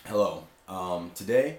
Hello. Today,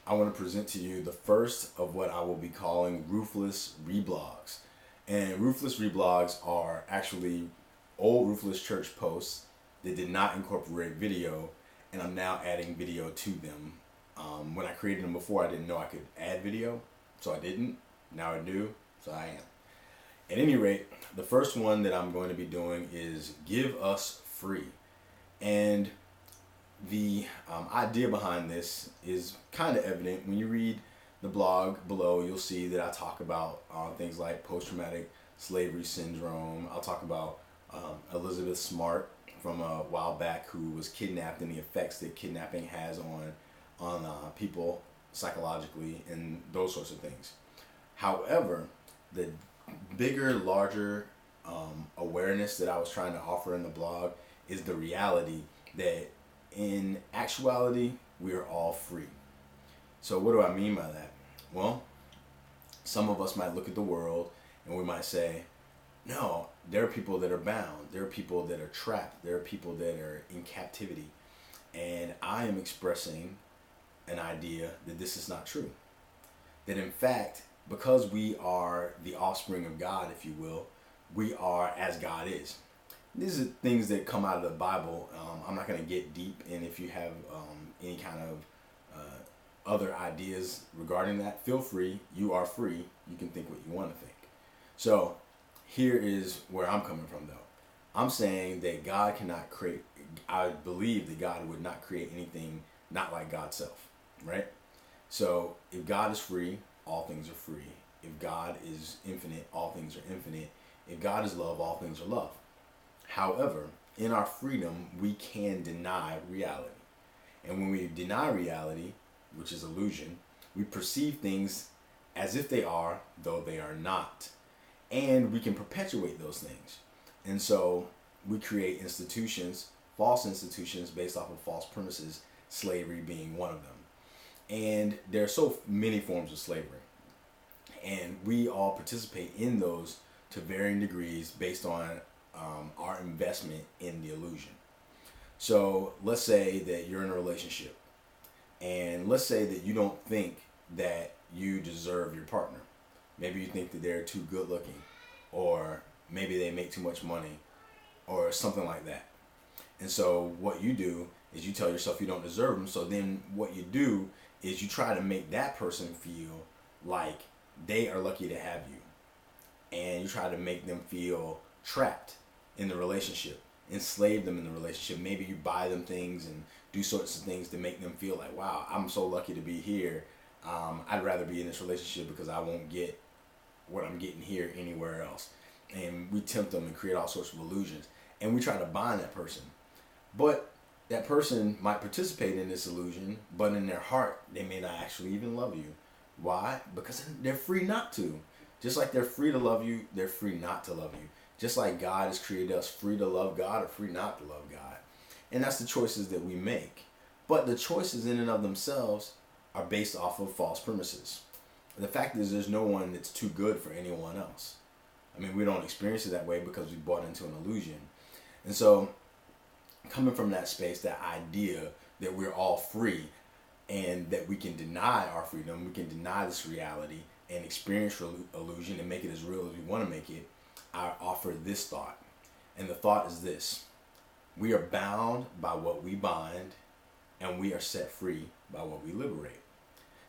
I want to present to you the first of what I will be calling ruthless reblogs. And ruthless reblogs are actually old ruthless church posts that did not incorporate video, and I'm now adding video to them. When I created them before, I didn't know I could add video, so I didn't. Now I do, so I am. At any rate, the first one that I'm going to be doing is Give Us Free. And the idea behind this is kind of evident when you read the blog below. You'll see that I talk about things like post-traumatic slavery syndrome. I'll talk about Elizabeth Smart from a while back, who was kidnapped, and the effects that kidnapping has on people psychologically and those sorts of things. However, the bigger, larger awareness that I was trying to offer in the blog is the reality that in actuality, we are all free. So, what do I mean by that? Well, some of us might look at the world and we might say, no, there are people that are bound, there are people that are trapped, there are people that are in captivity. And I am expressing an idea that this is not true. That in fact, because we are the offspring of God, if you will, we are as God is. These are things that come out of the Bible. I'm not going to get deep in. If you have any kind of other ideas regarding that, feel free. You are free. You can think what you want to think. So here is where I'm coming from, though. I'm saying that God cannot create, I believe that God would not create anything not like God's self, right? So if God is free, all things are free. If God is infinite, all things are infinite. If God is love, all things are love. However, in our freedom, we can deny reality. And when we deny reality, which is illusion, we perceive things as if they are, though they are not. And we can perpetuate those things. And so we create institutions, false institutions based off of false premises, slavery being one of them. And there are so many forms of slavery. And we all participate in those to varying degrees based on our investment in the illusion. So let's say that you're in a relationship, and let's say that you don't think that you deserve your partner. Maybe you think that they're too good looking, or maybe they make too much money, or something like that. And so what you do is you tell yourself you don't deserve them. So then what you do is you try to make that person feel like they are lucky to have you, and you try to make them feel trapped in the relationship, enslave them in the relationship. Maybe you buy them things and do sorts of things to make them feel like, wow, I'm so lucky to be here. I'd rather be in this relationship because I won't get what I'm getting here anywhere else. And we tempt them and create all sorts of illusions. And we try to bind that person. But that person might participate in this illusion, but in their heart, they may not actually even love you. Why? Because they're free not to. Just like they're free to love you, they're free not to love you. Just like God has created us free to love God or free not to love God. And that's the choices that we make. But the choices in and of themselves are based off of false premises. The fact is, there's no one that's too good for anyone else. I mean, we don't experience it that way because we bought into an illusion. And so, coming from that space, that idea that we're all free and that we can deny our freedom, we can deny this reality and experience illusion and make it as real as we want to make it, I offer this thought. And the thought is this: we are bound by what we bind, and we are set free by what we liberate.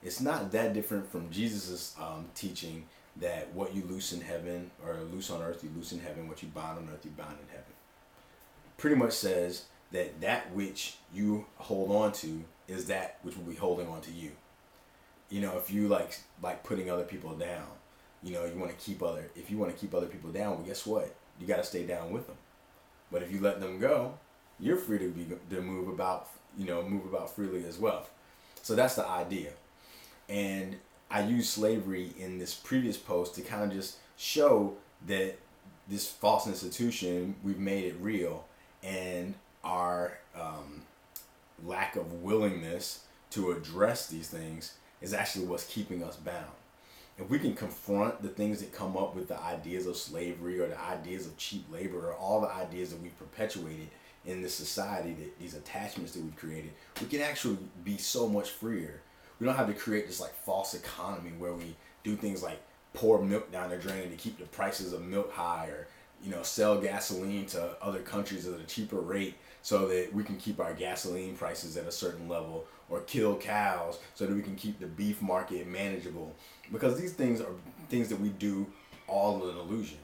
It's not that different from Jesus' teaching that what you loose in heaven or loose on earth, you loose in heaven. What you bind on earth, you bind in heaven. Pretty much says that that which you hold on to is that which will be holding on to you. You know, if you like putting other people down, you know, you want to keep if you want to keep other people down, well, guess what? You got to stay down with them. But if you let them go, you're free to move about freely as well. So that's the idea. And I use slavery in this previous post to kind of just show that this false institution, we've made it real, and our lack of willingness to address these things is actually what's keeping us bound. If we can confront the things that come up with the ideas of slavery or the ideas of cheap labor or all the ideas that we've perpetuated in this society, that these attachments that we've created, we can actually be so much freer. We don't have to create this like false economy where we do things like pour milk down the drain to keep the prices of milk high, or sell gasoline to other countries at a cheaper rate so that we can keep our gasoline prices at a certain level, or kill cows so that we can keep the beef market manageable. Because these things are things that we do all an illusion,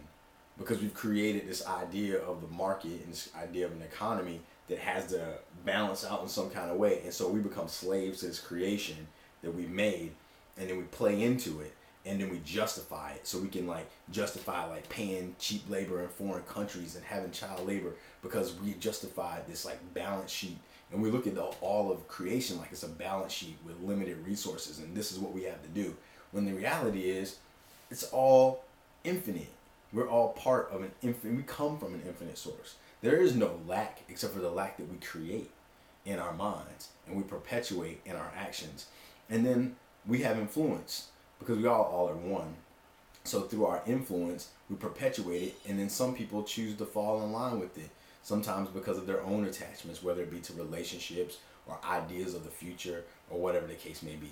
because we've created this idea of the market and this idea of an economy that has to balance out in some kind of way. And so we become slaves to this creation that we made, and then we play into it, and then we justify it. So we can like justify like paying cheap labor in foreign countries and having child labor, because we justify this like balance sheet. And we look at all of creation like it's a balance sheet with limited resources, and this is what we have to do. When the reality is, it's all infinite. We're all part of an infinite. We come from an infinite source. There is no lack except for the lack that we create in our minds and we perpetuate in our actions. And then we have influence, because we all are one. So through our influence, we perpetuate it, and then some people choose to fall in line with it. Sometimes because of their own attachments, whether it be to relationships or ideas of the future or whatever the case may be.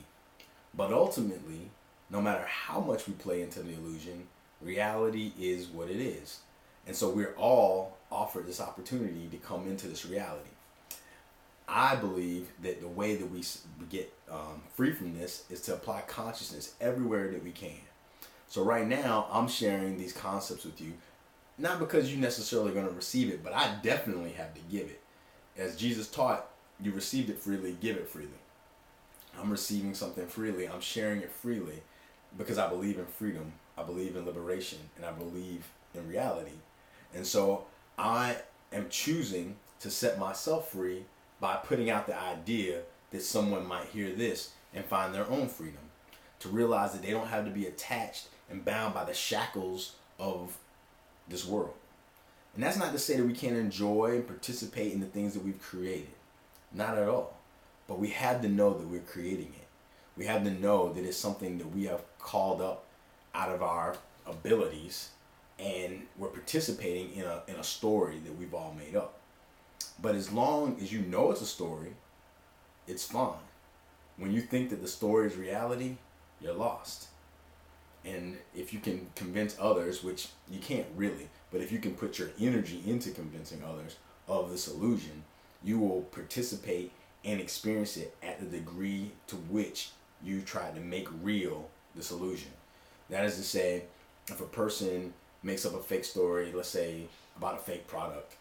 But ultimately, no matter how much we play into the illusion, reality is what it is. And so we're all offered this opportunity to come into this reality. I believe that the way that we get free from this is to apply consciousness everywhere that we can. So right now, I'm sharing these concepts with you, not because you're necessarily going to receive it, but I definitely have to give it. As Jesus taught, you received it freely, give it freely. I'm receiving something freely. I'm sharing it freely because I believe in freedom. I believe in liberation, and I believe in reality. And so I am choosing to set myself free by putting out the idea that someone might hear this and find their own freedom, to realize that they don't have to be attached and bound by the shackles of this world. And that's not to say that we can't enjoy and participate in the things that we've created. Not at all. But we have to know that we're creating it. We have to know that it's something that we have called up out of our abilities, and we're participating in a story that we've all made up. But as long as you know it's a story, it's fine. When you think that the story is reality, you're lost. And if you can convince others, which you can't really, but if you can put your energy into convincing others of this illusion, you will participate and experience it at the degree to which you try to make real this illusion. That is to say, if a person makes up a fake story, let's say about a fake product,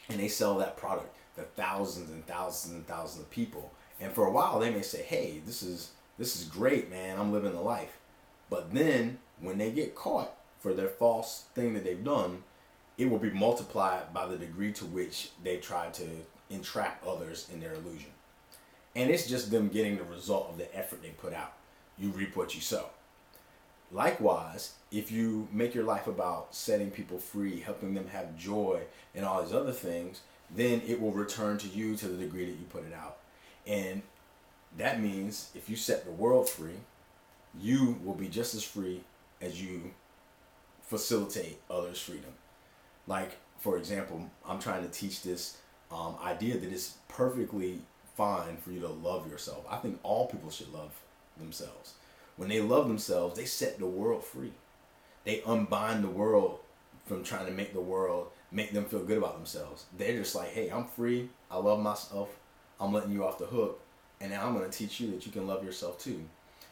and they sell that product to thousands and thousands and thousands of people, and for a while they may say, hey, this is great, man, I'm living the life. But then when they get caught for their false thing that they've done, it will be multiplied by the degree to which they try to entrap others in their illusion. And it's just them getting the result of the effort they put out. You reap what you sow. Likewise, if you make your life about setting people free, helping them have joy, and all these other things, then it will return to you to the degree that you put it out. And that means if you set the world free, you will be just as free as you facilitate others' freedom. Like, for example, I'm trying to teach this idea that it's perfectly fine for you to love yourself. I think all people should love themselves. When they love themselves, they set the world free. They unbind the world from trying to make the world make them feel good about themselves. They're just like, hey, I'm free. I love myself. I'm letting you off the hook. And now I'm going to teach you that you can love yourself too.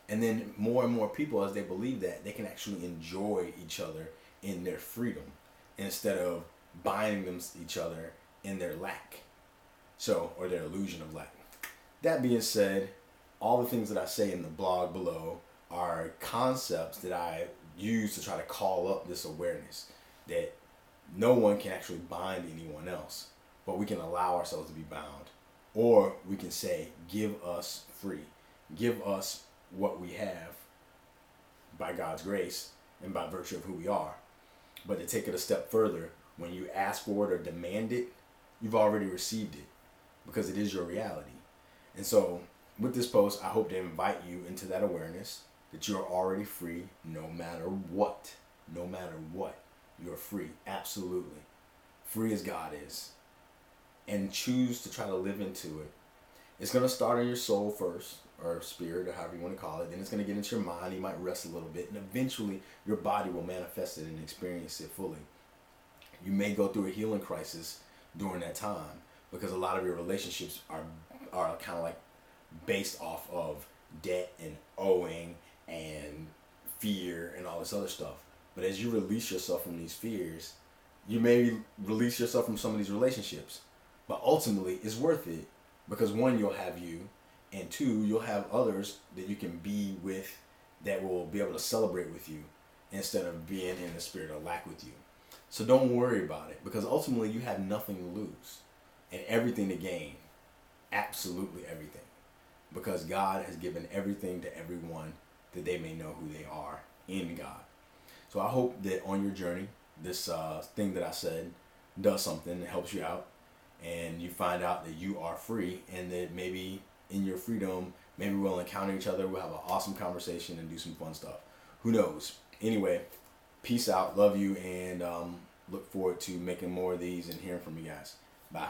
And then more and more people, as they believe that, they can actually enjoy each other in their freedom instead of binding them each other in their lack. So, or their illusion of lack. That being said, all the things that I say in the blog below are concepts that I use to try to call up this awareness that no one can actually bind anyone else, but we can allow ourselves to be bound. Or we can say, give us free. Give us what we have by God's grace and by virtue of who we are. But to take it a step further, when you ask for it or demand it, you've already received it because it is your reality. And so with this post, I hope to invite you into that awareness that you're already free no matter what. No matter what, you're free. Absolutely. Free as God is. and choose to try to live into it, it's going to start in your soul first, or spirit, or however you want to call it. Then it's going to get into your mind. You might rest a little bit, and eventually your body will manifest it and experience it fully. You may go through a healing crisis during that time, because a lot of your relationships are kind of like based off of debt and owing and fear and all this other stuff. But as you release yourself from these fears, you may release yourself from some of these relationships. But ultimately, it's worth it, because one, you'll have you, and two, you'll have others that you can be with that will be able to celebrate with you instead of being in the spirit of lack with you. So don't worry about it, because ultimately you have nothing to lose and everything to gain. Absolutely everything. Because God has given everything to everyone that they may know who they are in God. So I hope that on your journey, this thing that I said does something that helps you out, and you find out that you are free, and that maybe in your freedom, maybe we'll encounter each other, we'll have an awesome conversation and do some fun stuff. Who knows? Anyway, peace out, love you, and look forward to making more of these and hearing from you guys. Bye.